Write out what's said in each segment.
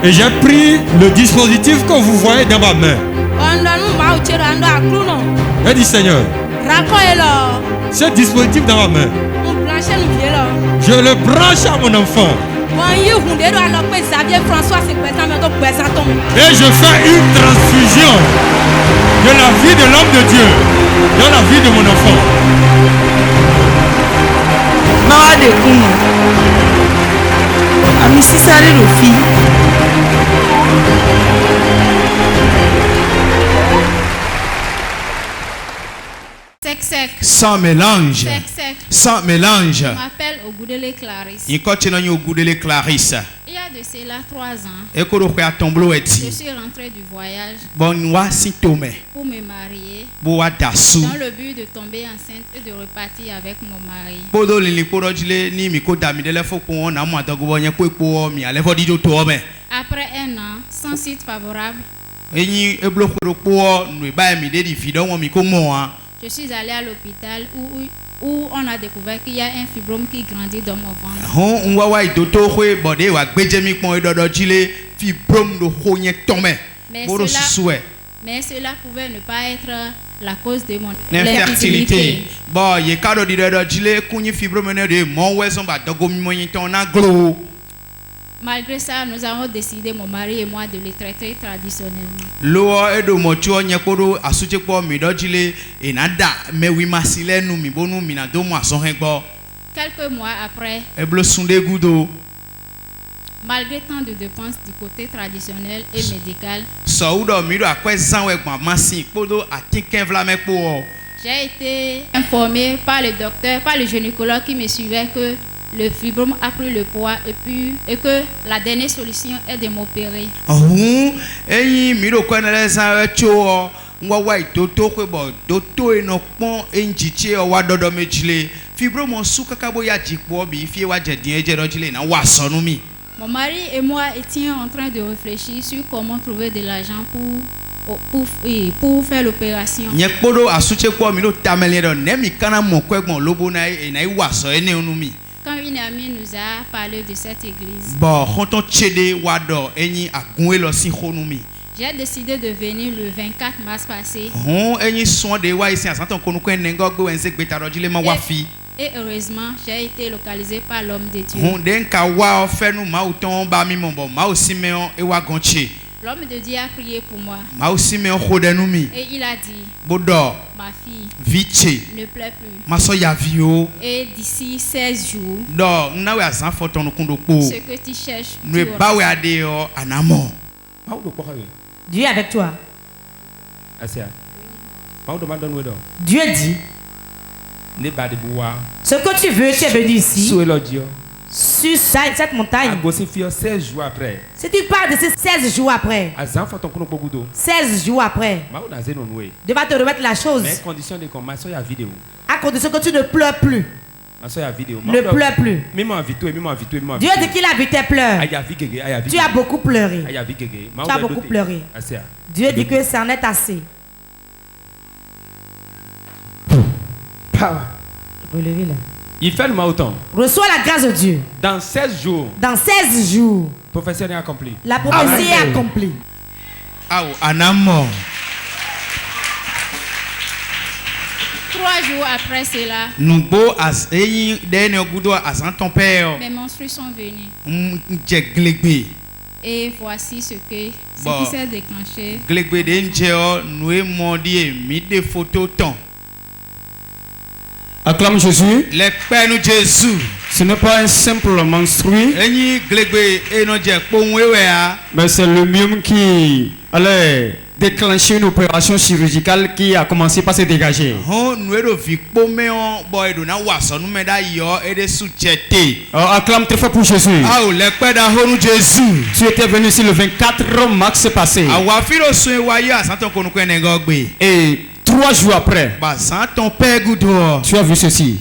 Et j'ai pris le dispositif que vous voyez dans ma main. J'ai dit Seigneur, ce dispositif dans ma main, je le branche à mon enfant. Et je fais une transfusion de la vie de l'homme de Dieu dans la vie de mon enfant. Sec. Sans mélange. Sec. Sans mélange. Je m'appelle Ogoudele Clarisse. Il continue Ogoudele Clarisse. Il y a de cela 3 ans. Je suis rentrée du voyage pour me marier dans le but de tomber enceinte et de repartir avec mon mari. Après 1 an, sans site favorable, je suis allée à l'hôpital où on a découvert qu'il y a un fibrome qui grandit dans mon ventre. Mais cela pouvait ne pas être la cause de mon infertilité. Malgré ça, nous avons décidé, mon mari et moi, de les traiter traditionnellement. Quelques mois après, malgré tant de dépenses du côté traditionnel et médical, j'ai été informé par le docteur, par le gynécologue qui me suivait que le fibrome a pris le poids et que la dernière solution est de m'opérer. Mon mari et moi étions en train de réfléchir sur comment trouver de l'argent pour faire l'opération. Quand une amie nous a parlé de cette église, j'ai décidé de venir le 24 mars passé. Et heureusement, j'ai été localisé par l'homme de Dieu. L'homme de Dieu a prié pour moi. Et il a dit, ma fille, ne pleure plus. Et d'ici 16 jours, ce que tu cherches, tu auras. Dieu est avec toi. Dieu dit, ce que tu veux, tu es venu ici. Sur cette montagne. Si tu parles de ces 16 jours après, 16 jours après, Dieu va te remettre la chose. À condition que tu ne pleures plus. Ne pleure plus. Dieu dit qu'il a vu tes pleurs. Tu as beaucoup pleuré. Tu as beaucoup pleuré. Dieu dit que ça en est assez. Relevez-la. Il fait le marathon. Reçois la grâce de Dieu. Dans 16 jours. Dans 16 jours. Prophétie est accomplie. La prophétie est accomplie. Anamo. 3 jours après cela, mes menstrues sont venues. Et voici ce qui s'est déclenché. Acclame Jésus. Jésus. Ce n'est pas un simple menstru, mais c'est le myome qui allait déclencher une opération chirurgicale qui a commencé par se dégager. Acclame très fort pour Jésus. Tu étais venu ici le 24 mars passé. Et 3 jours après, tu as vu ceci.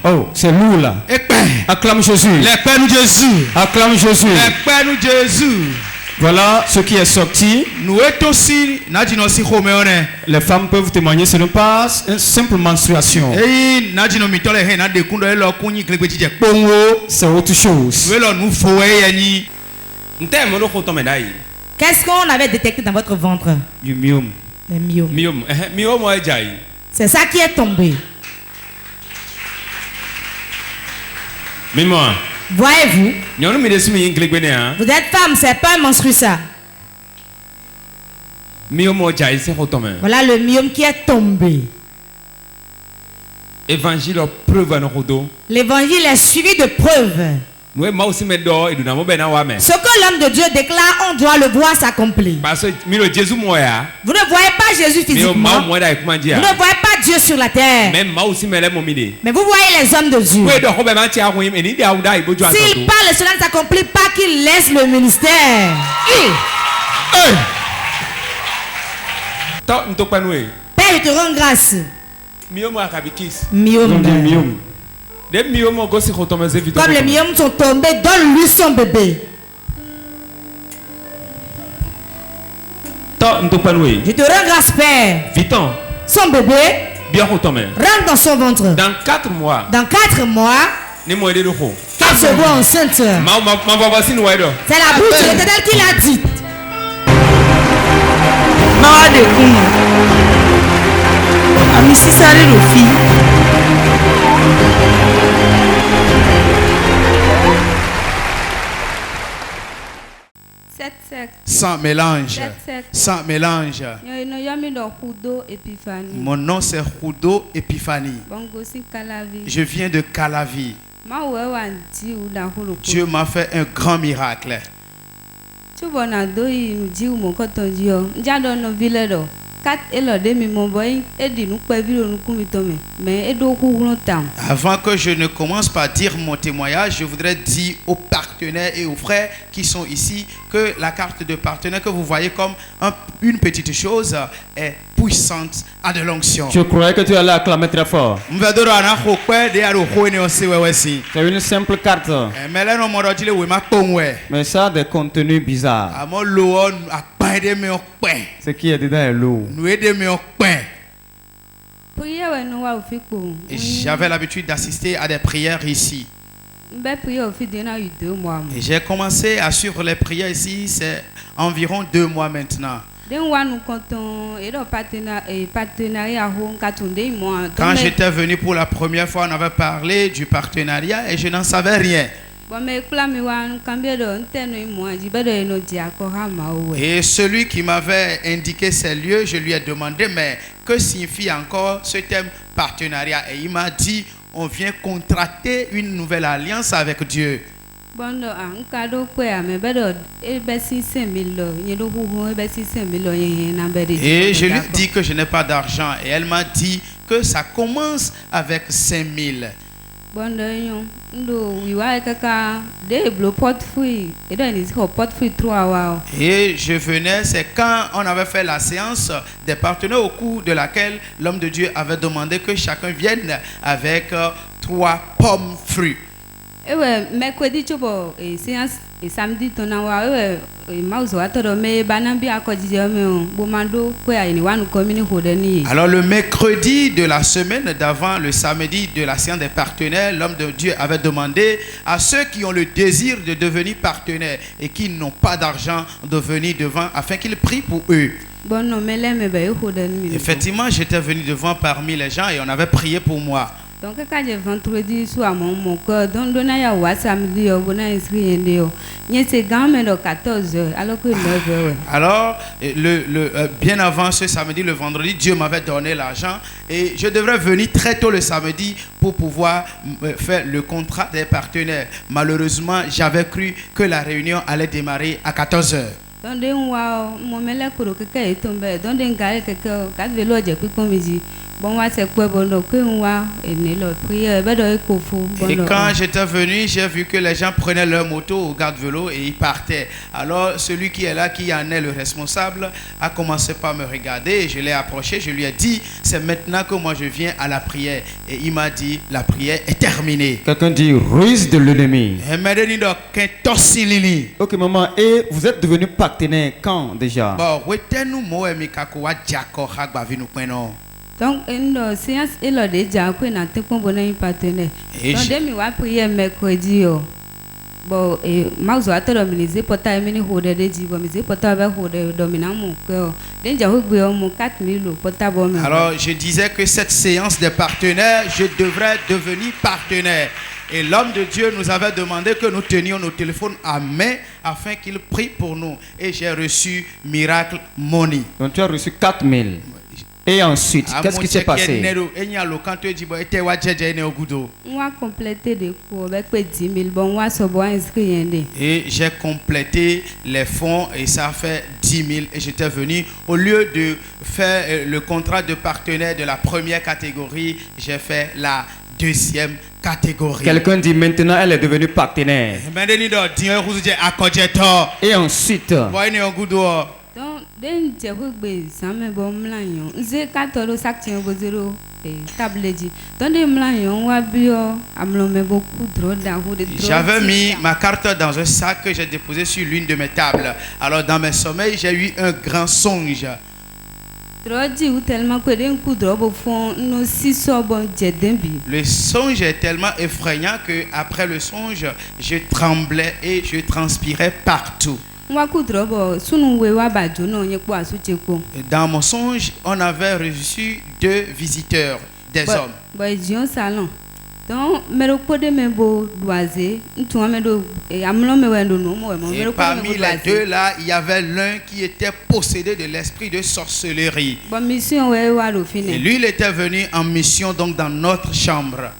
Oh, c'est lourd là. Acclame Jésus. Acclame Jésus. Voilà ce qui est sorti. Les femmes peuvent témoigner, ce n'est pas une simple menstruation. C'est autre chose. Qu'est-ce qu'on avait détecté dans votre ventre? Du myome. Le myome. C'est ça qui est tombé. Mais moi. Voyez-vous? Vous êtes femme, c'est pas un menstru ça. Voilà le myome qui est tombé. L'évangile est suivi de preuves. Ce que l'homme de Dieu déclare, on doit le voir s'accomplir. Vous ne voyez pas Jésus physiquement. Vous ne voyez pas Dieu sur la terre. Mais vous voyez les hommes de Dieu. S'il parle et cela ne s'accomplit pas, qu'il laisse le ministère. Père, je te rends grâce. Myome. Comme les myomes sont tombés, donne-lui son bébé. Je te rends grâce, Père. Son bébé rentre dans son ventre. Dans 4 mois. Dans 4 mois, qu'elle se voit enceinte. C'est la bouche de l'Éternel qui l'a dit. Sans mélange. Sans mélange. Mon nom c'est Hudo Epiphanie. Je viens de Calavi. Dieu m'a fait un grand miracle. Avant que je ne commence par dire mon témoignage, je voudrais dire aux partenaires et aux frères qui sont ici que la carte de partenaire que vous voyez comme une petite chose est puissante à de l'onction. Je croyais que tu allais acclamer très fort. C'est une simple carte. Mais ça a des contenus bizarres. Ce qui est dedans est lourd. J'avais l'habitude d'assister à des prières ici. Et j'ai commencé à suivre les prières ici, c'est environ 2 mois maintenant. Quand j'étais venu pour la première fois, on avait parlé du partenariat et je n'en savais rien. Et celui qui m'avait indiqué ces lieux, je lui ai demandé, mais que signifie encore ce thème partenariat? Et il m'a dit, on vient contracter une nouvelle alliance avec Dieu. Et je lui ai dit que je n'ai pas d'argent. Et elle m'a dit que ça commence avec 5 000. Et je venais, c'est quand on avait fait la séance des partenaires au cours de laquelle l'homme de Dieu avait demandé que chacun vienne avec 3 pommes fruits. Mercredi séance et samedi alors le mercredi de la semaine d'avant, le samedi de la séance des partenaires, l'homme de Dieu avait demandé à ceux qui ont le désir de devenir partenaires et qui n'ont pas d'argent de venir devant afin qu'ils prient pour eux. Effectivement, j'étais venu devant parmi les gens et on avait prié pour moi. Donc quand je vendredi soir mon cœur donc on a samedi on a inscrit c'est quand même 14h alors que 9h. Alors bien avant ce samedi, le vendredi, Dieu m'avait donné l'argent et je devrais venir très tôt le samedi pour pouvoir faire le contrat des partenaires. Malheureusement, j'avais cru que la réunion allait démarrer à 14h. Et quand j'étais venu, j'ai vu que les gens prenaient leur moto au garde-vélo et ils partaient. Alors celui qui est là, qui en est le responsable, a commencé par me regarder et je l'ai approché. Je lui ai dit, c'est maintenant que moi je viens à la prière. Et il m'a dit, la prière est terminée. Quelqu'un dit ruse de l'ennemi. Ok maman, et vous êtes devenu partenaire quand déjà? Donc, une séance est là déjà qu'on a été un partenaire. Donc, dès que je prié mercredi, bon, et moi je vais dominer pour ta mini hoder de jibo, mais pour ta hoder dominant mon cœur. Dès que je vais mon 4000 pour ta bonne. Alors, je disais que cette séance des partenaires, je devrais devenir partenaire. Et l'homme de Dieu nous avait demandé que nous tenions nos téléphones à main afin qu'il prie pour nous. Et j'ai reçu Miracle Money. Donc tu as reçu 4000. Et ensuite, qu'est-ce qui s'est passé? On a complété des cours avec 10 000. Bon, on a inscrit. Et j'ai complété les fonds et ça fait 10 000. Et j'étais venu, au lieu de faire le contrat de partenaire de la première catégorie, j'ai fait la deuxième catégorie. Quelqu'un dit maintenant elle est devenue partenaire. Et ensuite, donc, dès que je me bon mlanyon, j'ai 14 sacs de 0 et table dit. Donc, des mlanyon, on bio, amlome beaucoup trop d'argent. J'avais mis ma carte dans un sac que j'ai déposé sur l'une de mes tables. Alors, dans mes sommeils, j'ai eu un grand songe. Le songe est tellement effrayant que après le songe, je tremblais et je transpirais partout. Dans mon songe, on avait reçu 2 visiteurs, des hommes. Et parmi les 2 là, il y avait l'un qui était possédé de l'esprit de sorcellerie. Et lui, il était venu en mission donc dans notre chambre.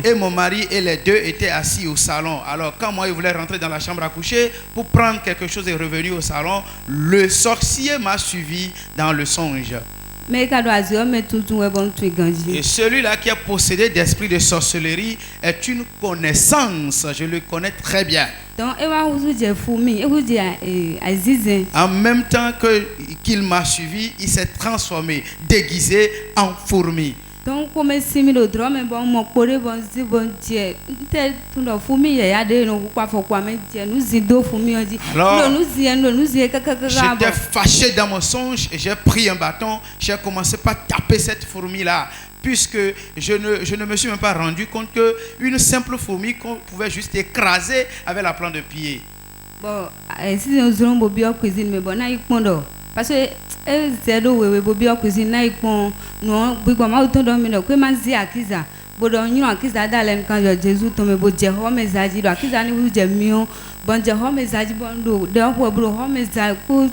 Et mon mari et les 2 étaient assis au salon. Alors quand moi, il voulait rentrer dans la chambre à coucher pour prendre quelque chose et revenu au salon, le sorcier m'a suivi dans le songe. Et celui-là qui est possédé d'esprit de sorcellerie est une connaissance. Je le connais très bien. En même temps qu'il m'a suivi, il s'est transformé, déguisé en fourmi. Donc, comme si le drame est bon, mon collègue bon Dieu, tout le fourmi est à des nous pas faut quoi mais nous y deux fourmis on dit j'étais fâché dans mon songe et j'ai pris un bâton, j'ai commencé par taper cette fourmi là. Puisque je ne me suis même pas rendu compte qu'une simple fourmi qu'on pouvait juste écraser avec la plante de pied. Bon, si nous allons bien cuisine, mais bon, il parce que zéro bobia cuisine na ipon no gbigbo ma to do mi no kwe ma zi akiza bodo nyun akiza dalen kan yo Jesus to me bo je ho mezaji do akiza ni wu je mi o bon je ho mezaji bon do de ho bro ho mezaji ko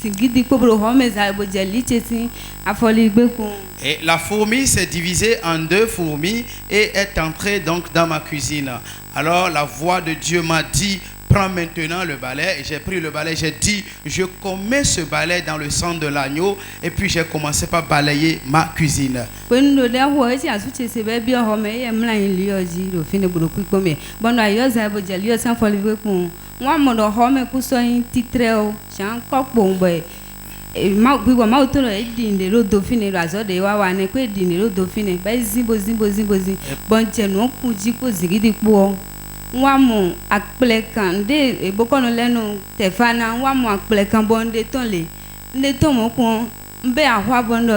sigidi ko bro ho mezaji bo je liche tin afoli gbe kun. Et la fourmi s'est divisée en 2 fourmis et est entrée donc dans ma cuisine. Alors la voix de Dieu m'a dit, prends maintenant le balai. Et j'ai pris le balai, j'ai dit, je commets ce balai dans le sang de l'agneau. Et puis j'ai commencé par balayer ma cuisine. Wamu akplekan de ebokono lenu tefana wamu akplekan bonde tonle nde tomo kon mbe ahwa bondo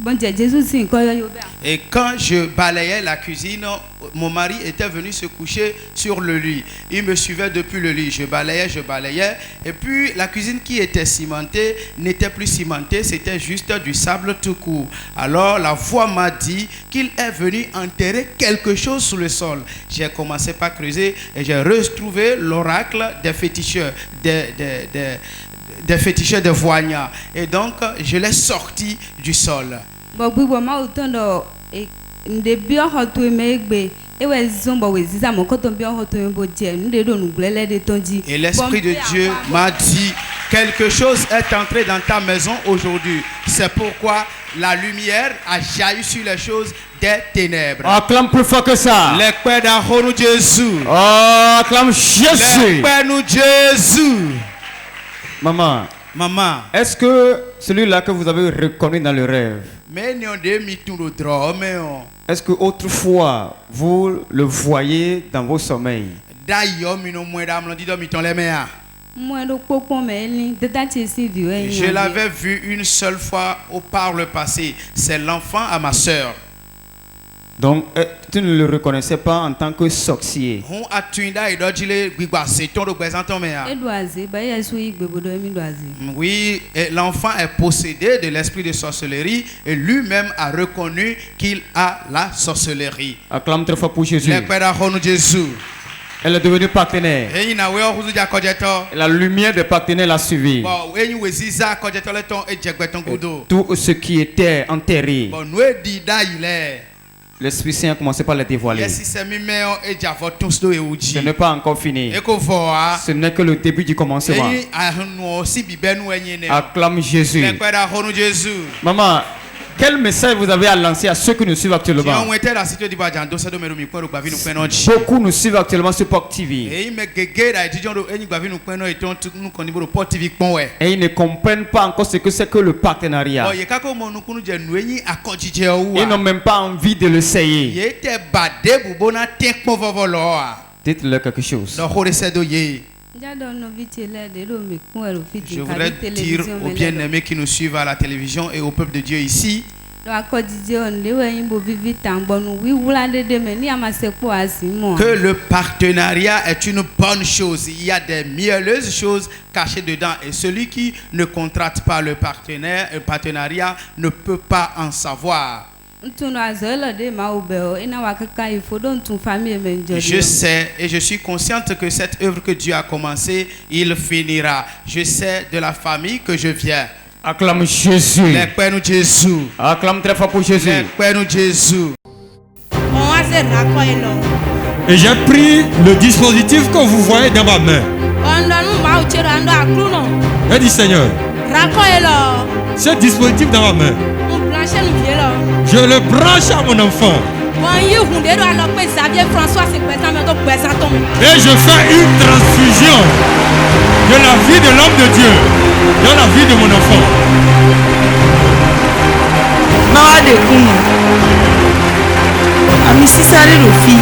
bonje Jesus sin koyo yo be. Et quand je balayais la cuisine, mon mari était venu se coucher sur le lit. Il me suivait depuis le lit. Je balayais. Et puis la cuisine qui était cimentée n'était plus cimentée, c'était juste du sable tout court. Alors la voix m'a dit qu'il est venu enterrer quelque chose sous le sol. J'ai commencé par creuser et j'ai retrouvé l'oracle des féticheurs, des féticheurs de voignards. Et donc je l'ai sorti du sol. Et l'esprit de Dieu m'a dit, Quelque chose est entré dans ta maison aujourd'hui. C'est pourquoi la lumière a jailli sur les choses des ténèbres. Acclame plus fort que ça. Jésus. Acclame Jésus. Jésus. Maman. Est-ce que celui-là que vous avez reconnu dans le rêve, est-ce que autrefois vous le voyez dans vos sommeils? Je l'avais vu une seule fois par le passé. C'est l'enfant à ma soeur. Donc, tu ne le reconnaissais pas en tant que sorcier. Oui, l'enfant est possédé de l'esprit de sorcellerie et lui-même a reconnu qu'il a la sorcellerie. Acclame très fort pour Jésus. Elle est devenue partenaire. Et la lumière des partenaires l'a suivi. Tout ce qui était enterré, l'Esprit Saint a commencé par les dévoiler. Ce n'est pas encore fini. Ce n'est que le début du commencement. Acclame Jésus. Maman, quel message vous avez à lancer à ceux qui nous suivent actuellement? Beaucoup nous suivent actuellement sur Pop TV. Et ils ne comprennent pas encore ce que c'est que le partenariat. Ils n'ont même pas envie de l'essayer. Dites-leur quelque chose. Je voudrais dire aux bien-aimés qui nous suivent à la télévision et au peuple de Dieu ici que le partenariat est une bonne chose. Il y a des merveilleuses choses cachées dedans et celui qui ne contracte pas le partenariat ne peut pas en savoir. Je sais et je suis consciente que cette œuvre que Dieu a commencée, il finira. Je sais de la famille que je viens. Acclame Jésus. Acclame très fort pour Jésus. Et j'ai pris le dispositif que vous voyez dans ma main. J'ai dit Seigneur, ce dispositif dans ma main, je le branche à mon enfant. Et je fais une transfusion de la vie de l'homme de Dieu dans la vie de mon enfant. Ami Sisare Rofi.